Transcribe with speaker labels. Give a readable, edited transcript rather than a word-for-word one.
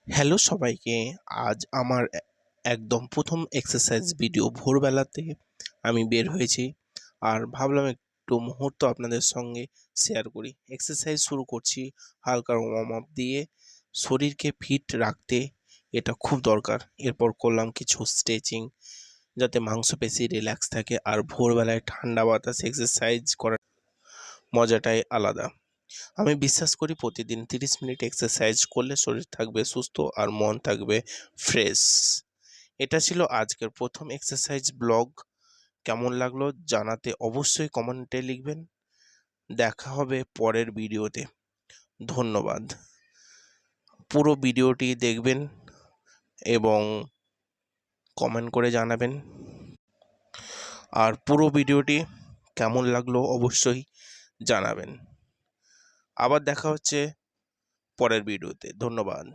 Speaker 1: Hello সবাইকে। আজ আমার একদম প্রথম এক্সারসাইজ ভিডিও। ভোরবেলাতে আমি বের হয়েছি আর ভাবলাম একটু মুহূর্ত আপনাদের সঙ্গে শেয়ার করি। এক্সারসাইজ শুরু করছি হালকা ওয়ার্ম আপ দিয়ে। শরীরকে ফিট রাখতে এটা খুব দরকার। এরপর করলাম কিছু স্ট্রেচিং যাতে মাংসপেশি রিল্যাক্স থাকে। আর ভোরবেলায় ঠান্ডা বাতাসে এক্সারসাইজ করার মজাটাই আলাদা। আমি বিশ্বাস করি প্রতিদিন 30 মিনিট এক্সারসাইজ করলে শরীর থাকবে সুস্থ আর মন থাকবে ফ্রেশ। এটা ছিল আজকের প্রথম এক্সারসাইজ ব্লগ। কেমন লাগলো জানাতে অবশ্যই কমেন্টে লিখবেন। দেখা হবে পরের ভিডিওতে। ধন্যবাদ। পুরো ভিডিওটি দেখবেন এবং কমেন্ট করে জানাবেন। আর পুরো ভিডিওটি কেমন লাগলো অবশ্যই জানাবেন। আবার দেখা হচ্ছে পরের ভিডিওতে। ধন্যবাদ।